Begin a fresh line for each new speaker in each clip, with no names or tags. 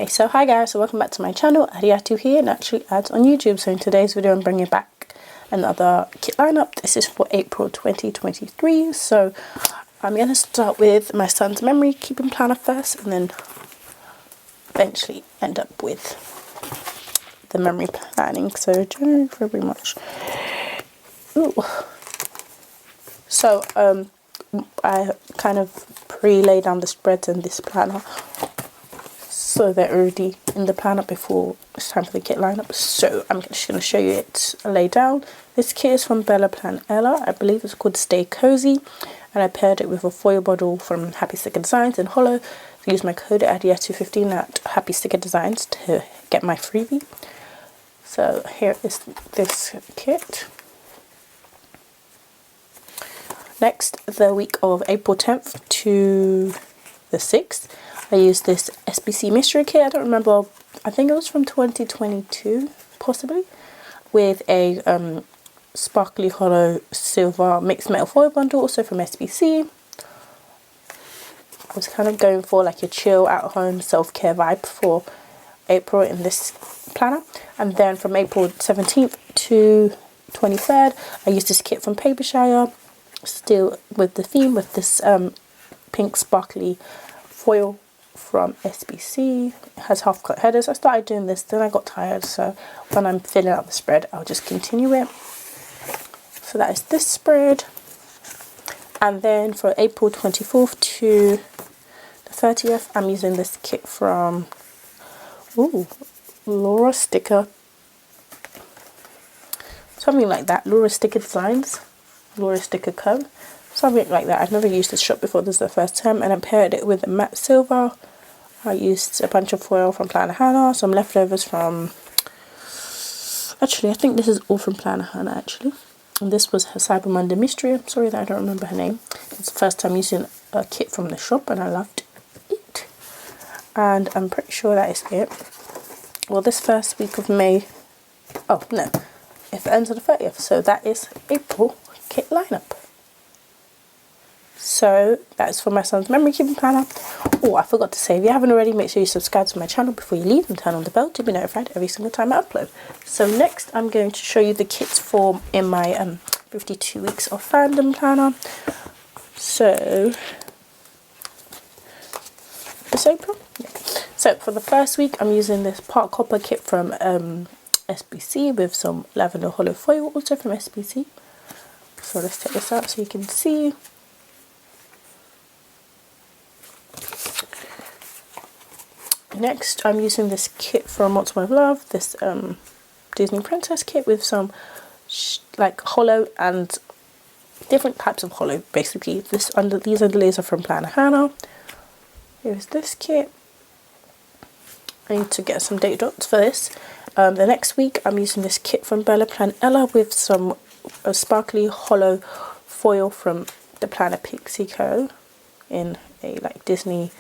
So hi guys, so welcome back to my channel. Ariatu here, Naturallyads on YouTube. So in today's video I'm bringing back another kit lineup. This is for April 2023. So I'm going to start with my son's memory keeping planner first, and then eventually end up with the memory planning. So January, February, March. Ooh. So I kind of pre-lay down the spreads in this planner, so they're already in the planner before it's time for the kit lineup. So I'm just going to show you it laid down. This kit is from Bella Plan Ella. I believe it's called Stay Cozy, and I paired it with a foil bottle from Happy Sticker Designs in Hollow. So use my code Ariatu15 at Happy Sticker Designs to get my freebie. So here is this kit. Next, the week of April 10th to the 6th, I used this SBC mystery kit. I don't remember, I think it was from 2022 possibly, with a sparkly hollow silver mixed metal foil bundle, also from SBC. I was kind of going for like a chill at home self-care vibe for April in this planner. And then from April 17th to 23rd, I used this kit from Papershire, still with the theme, with this pink sparkly foil from SBC. It has half cut headers. I started doing this, then I got tired, so when I'm filling out the spread I'll just continue it. So that is this spread. And then for April 24th to the 30th, I'm using this kit from Flora Sticker, something like that, Flora Sticker Designs, Flora Sticker Co, something like that. I've never used this shop before, this is the first time, and I paired it with a matte silver. I used a bunch of foil from Planner Hannah, some leftovers from, actually I think this is all from Planner Hannah actually, and this was her Cyber Monday mystery. I'm sorry that I don't remember her name. It's the first time using a kit from the shop and I loved it, and I'm pretty sure that is it. Well, this first week of May, oh no, if it ends on the 30th, so that is April kit lineup. So that's for my son's memory keeping planner. Oh, I forgot to say, if you haven't already, make sure you subscribe to my channel before you leave and turn on the bell to be notified every single time I upload. So next I'm going to show you the kits for in my 52 weeks of fandom planner. So it's April. Yeah. So for the first week I'm using this part copper kit from SBC with some lavender hollow foil, also from SBC. So let's take this out so you can see. Next, I'm using this kit from What's My Love, this Disney Princess kit with some like hollow and different types of hollow. Basically, these underlays are from Planner Hannah. Here's this kit. I need to get some date dots for this. The next week, I'm using this kit from Bella Plan Ella with some sparkly hollow foil from the Planner Pixie Co in a like Disney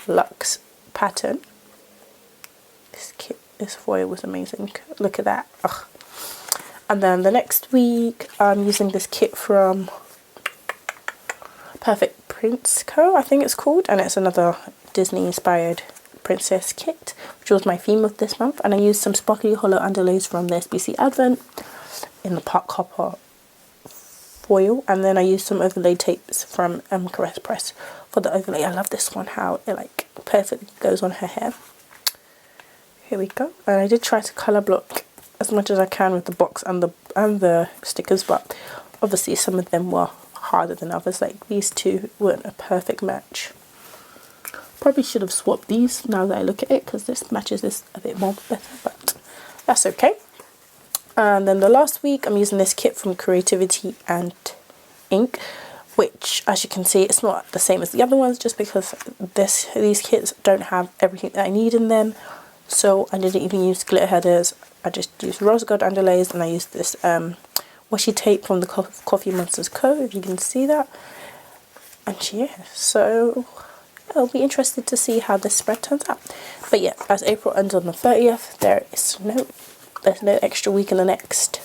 luxe pattern. This kit, this foil was amazing. Look at that. Ugh. And then the next week I'm using this kit from PlanWithAds, I think it's called, and it's another Disney inspired princess kit, which was my theme of this month. And I used some sparkly hollow underlays from the SBC Advent in the part copper foil, and then I used some overlay tapes from CaressPress for the overlay. I love this one, how it like perfectly goes on her hair. Here we go. And I did try to colour block as much as I can with the box and the stickers, but obviously some of them were harder than others. Like these two weren't a perfect match. Probably should have swapped these now that I look at it, because this matches this a bit more better, but that's okay. And then the last week I'm using this kit from Creativity and Ink, which as you can see it's not the same as the other ones, just because these kits don't have everything that I need in them. So I didn't even use glitter headers, I just used rose gold underlays, and I used this washi tape from the Coffee Monsters Co, if you can see that. And yeah, so I'll be interested to see how this spread turns out. But yeah, as April ends on the 30th, there's no extra week in the next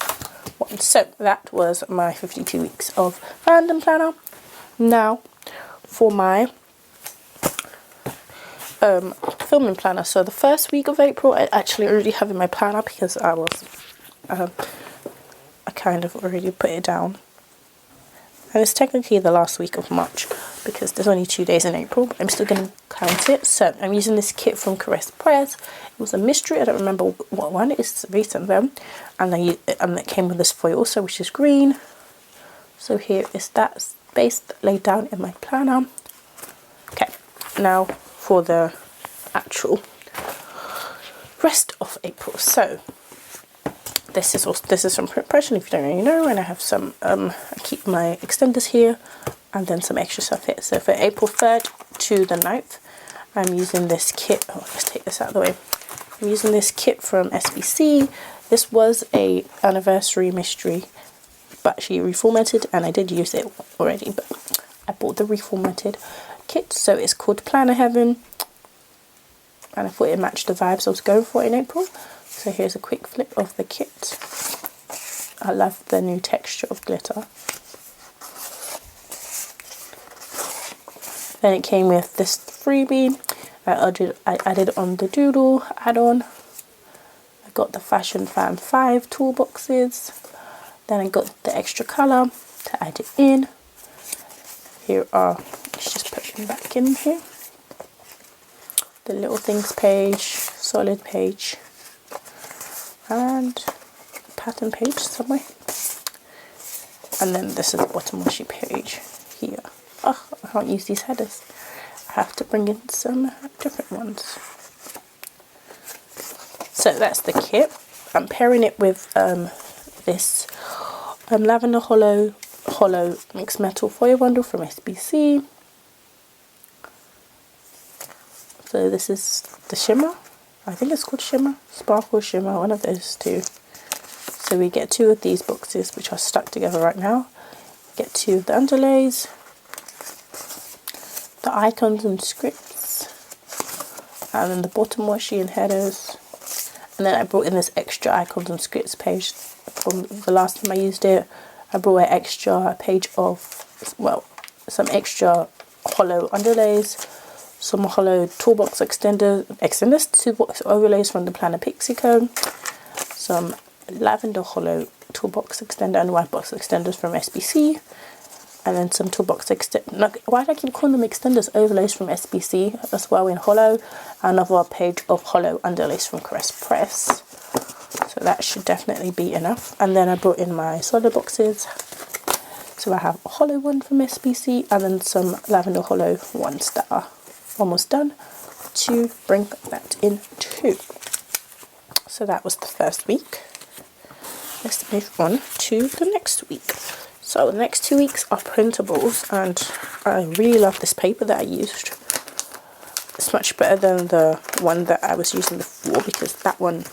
one. So that was my 52 weeks of fandom planner. Now for my filming planner. So the first week of April I actually already have in my planner because I kind of already put it down. And it's technically the last week of March because there's only 2 days in April, but I'm still going to count it. So I'm using this kit from CaressPress. It was a mystery, I don't remember what one, it's recent though. And it came with this foil also, which is green. So here is that space laid down in my planner. Okay, now for the actual rest of April. So this is from print impression, if you don't already know, and I have some I keep my extenders here and then some extra stuff here. So for April 3rd to the 9th, I'm using this kit. Oh, let's take this out of the way. I'm using this kit from SBC. This was a anniversary mystery, but she reformatted, and I did use it already, but I bought the reformatted kit. So it's called Planner Heaven, and I thought it matched the vibes I was going for in April. So here's a quick flip of the kit. I love the new texture of glitter. Then it came with this freebie. I added on the doodle add-on. I got the Fashion Fan 5 toolboxes. Then I got the extra colour to add it in. Here are, let's just put them back in here. The little things page, solid page, and pattern page somewhere. And then this is the bottom washi page here. Oh, I can't use these headers. I have to bring in some different ones. So that's the kit. I'm pairing it with this Lavender Hollow Mixed Metal Foil Bundle from SBC. So this is the shimmer. I think it's called shimmer, sparkle shimmer, one of those two. So we get 2 of these boxes, which are stuck together right now. Get 2 of the underlays, the icons and scripts, and then the bottom washi and headers. And then I brought in this extra icons and scripts page from the last time I used it. I brought an extra page of, well, some extra hollow underlays, some hollow toolbox extenders, toolbox overlays from the PlanWithAds, some lavender hollow toolbox extender and white box extenders from SBC, and then some toolbox why do I keep calling them extenders? Overlays from SBC as well in hollow, another page of hollow underlays from CaressPress. So that should definitely be enough. And then I brought in my solid boxes. So I have a hollow one from SBC and then some lavender hollow ones that are almost done to bring that in too. So that was the first week. Let's move on to the next week. So the next 2 weeks are printables, and I really love this paper that I used. It's much better than the one that I was using before, because that one,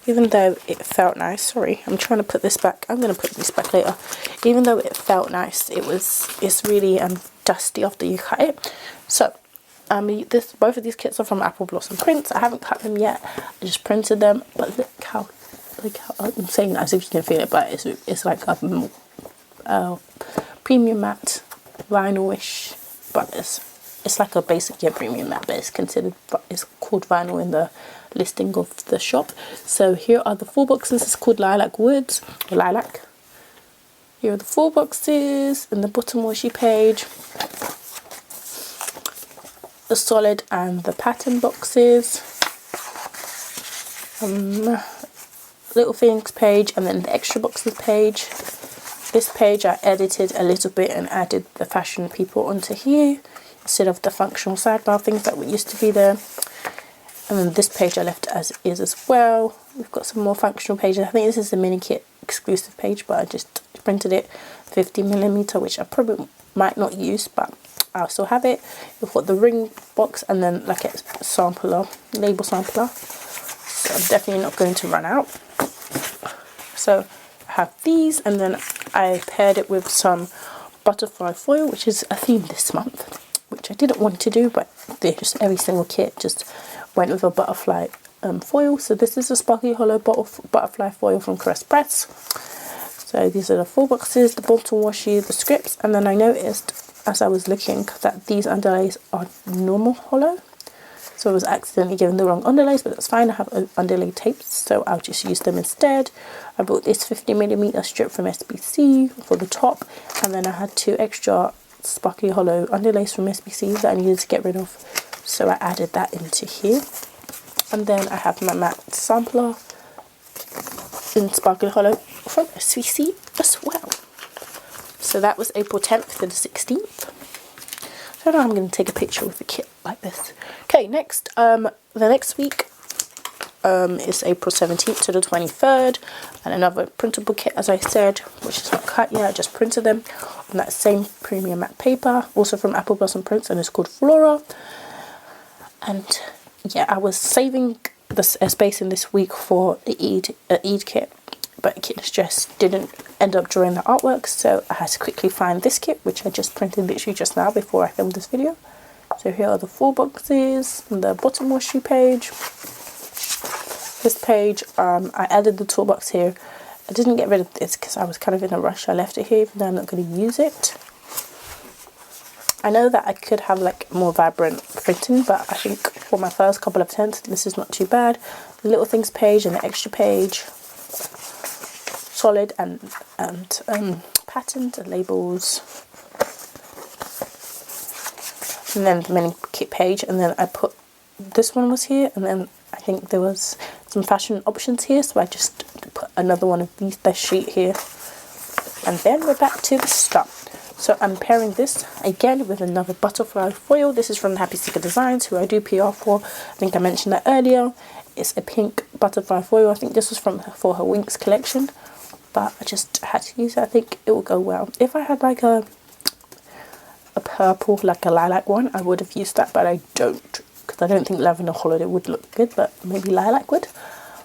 even though it felt nice, sorry, I'm trying to put this back, I'm going to put this back later. Even though it felt nice, it's really dusty after you cut it. So both of these kits are from AppleBlossom Prints. I haven't cut them yet, I just printed them, but look how I'm saying that as if you can feel it, but it's like a premium matte vinyl-ish, but it's like a basic premium matte, but it's called vinyl in the listing of the shop. So here are the 4 boxes. It's called Lilac Woods or Lilac. Here are the 4 boxes in the bottom washi page, the solid and the pattern boxes, little things page, and then the extra boxes page. This page I edited a little bit and added the fashion people onto here instead of the functional sidebar things that used to be there. And then this page I left as is as well. We've got some more functional pages. I think this is the mini kit exclusive page, but I just printed it 50mm, which I probably might not use, but I'll still have it. We've got the ring box and then like a sampler, label sampler. So I'm definitely not going to run out. So I have these, and then I paired it with some butterfly foil, which is a theme this month, which I didn't want to do, but just every single kit just went with a butterfly foil. So this is a sparkly hollow butterfly foil from CaressPress. So these are the 4 boxes, the bottom washi, the scripts, and then I noticed as I was looking that these underlays are normal hollow. So So I was accidentally given the wrong underlays, but that's fine. I have underlay tapes, so I'll just use them instead. I bought this 50mm strip from SBC for the top, and then I had 2 extra sparkly hollow underlays from SBC that I needed to get rid of, so I added that into here. And then I have my matte sampler in sparkly hollow from SBC as well. So that was April 10th to the 16th. So now I'm going to take a picture with the kit like this. Okay, next, the next week is April 17th to the 23rd, and another printable kit, as I said, which is not cut yet. I just printed them on that same premium matte paper, also from AppleBlossom Prints, and it's called Flora. And yeah, I was saving the space in this week for the Eid kit, but kit just didn't end up drawing the artwork, so I had to quickly find this kit, which I just printed literally just now before I filmed this video. So here are the 4 boxes, and the bottom washi page. This page, I added the toolbox here. I didn't get rid of this because I was kind of in a rush. I left it here even though I'm not going to use it. I know that I could have like more vibrant printing, but I think for my first couple of attempts, this is not too bad. The little things page and the extra page, solid and patterned, and labels, and then the mini kit page. And then I put, this one was here, and then I think there was some fashion options here, so I just put another one of these, this sheet here. And then we're back to the start. So I'm pairing this again with another butterfly foil. This is from the Happy Sticker Designs, who I do PR for. I think I mentioned that earlier. It's a pink butterfly foil. I think this was for her Winks collection, but I just had to use it. I think it will go well. If I had like a purple, like a lilac one, I would have used that, but I don't, because I don't think lavender holiday would look good, but maybe lilac would.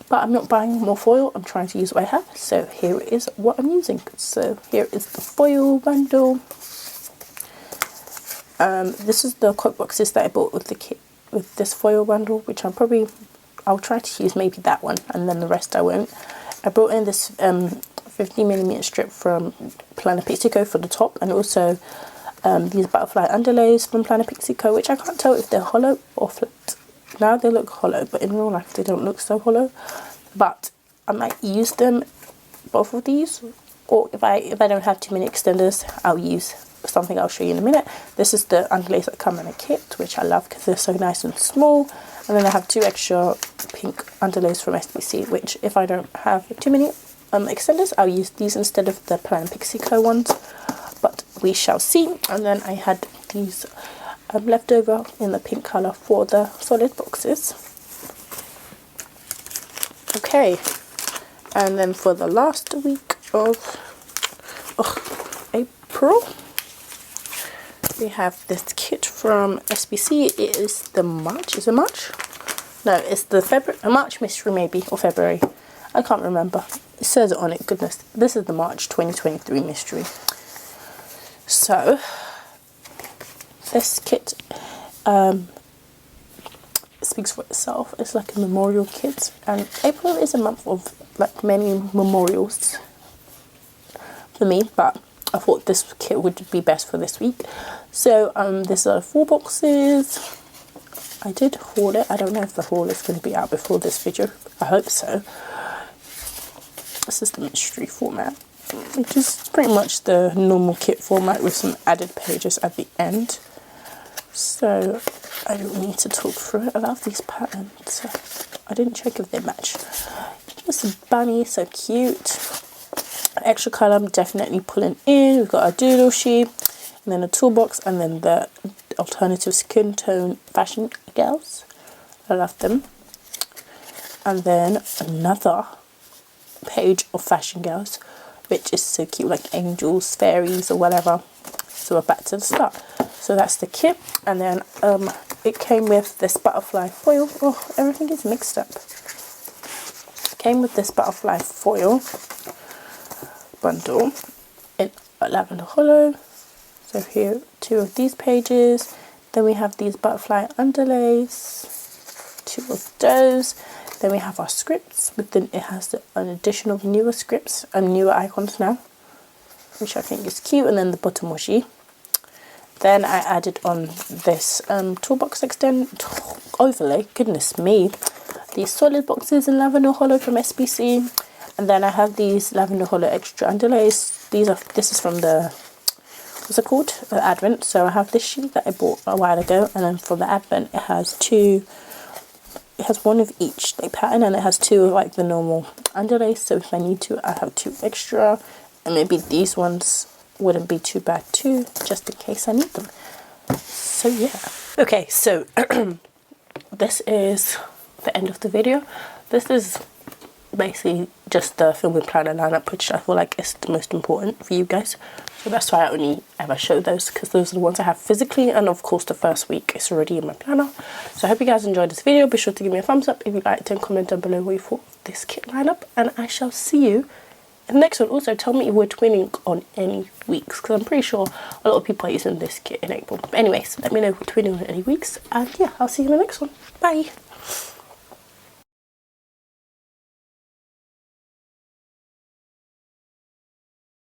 But I'm not buying more foil, I'm trying to use what I have. So here is what I'm using. So here is the foil bundle. This is the quote boxes that I bought with the kit, with this foil bundle, which I'll try to use maybe that one, and then the rest I won't. I brought in this 50mm strip from PlanWithAds for the top, and also these butterfly underlays from PlanWithAds, which I can't tell if they're hollow or flat. Now they look hollow, but in real life they don't look so hollow. But I might use them, both of these, or if I don't have too many extenders, I'll use something I'll show you in a minute. This is the underlays that come in a kit, which I love because they're so nice and small. And then I have 2 extra pink underlays from SBC, which if I don't have too many extenders, I'll use these instead of the PlanWithAds ones. But we shall see. And then I had these left over in the pink colour for the solid boxes. Okay, and then for the last week of April, we have this kit from SBC. It is the March, is it March? No, it's the March mystery maybe, or February. I can't remember. It says it on it, goodness. This is the March 2023 mystery. So this kit speaks for itself. It's like a memorial kit, and April is a month of like many memorials for me, but I thought this kit would be best for this week. So these are 4 boxes. I did haul it. I don't know if the haul is going to be out before this video. I hope so. This is the mystery format, which is pretty much the normal kit format with some added pages at the end. So I don't need to talk through it. I love these patterns. I didn't check if they match. This is a bunny, so cute. Extra colour I'm definitely pulling in. We've got our doodle sheet, and then a toolbox, and then the alternative skin tone fashion girls. I love them. And then another page of fashion girls, which is so cute, like angels, fairies, or whatever. So we're back to the start. So that's the kit, and then it came with this butterfly foil. Oh, everything is mixed up. Came with this butterfly foil bundle in lavender hollow. So here, 2 of these pages. Then we have these butterfly underlays, 2 of those. Then we have our scripts. Within it has an addition of newer scripts and newer icons now, which I think is cute. And then the bottom washi. Then I added on this toolbox extend. overlay, goodness me, these solid boxes in lavender hollow from SBC, and then I have these lavender hollow extra underlays. This is from the, what's it called, Advent. So I have this sheet that I bought a while ago, and then from the Advent it has one of each like pattern, and it has 2 of like the normal underlays, so if I need to I have 2 extra, and maybe these ones wouldn't be too bad too, just in case I need them. So yeah. Okay, so this is the end of the video. This is basically just the filming planner lineup, which I feel like is the most important for you guys. So that's why I only ever show those, because those are the ones I have physically, and of course the first week is already in my planner. So I hope you guys enjoyed this video. Be sure to give me a thumbs up if you liked, and comment down below what you thought of this kit lineup, and I shall see you in the next one. Also, tell me if we're twinning on any weeks, because I'm pretty sure a lot of people are using this kit in April. But anyways, let me know if we're twinning on any weeks, and yeah, I'll see you in the next one. Bye!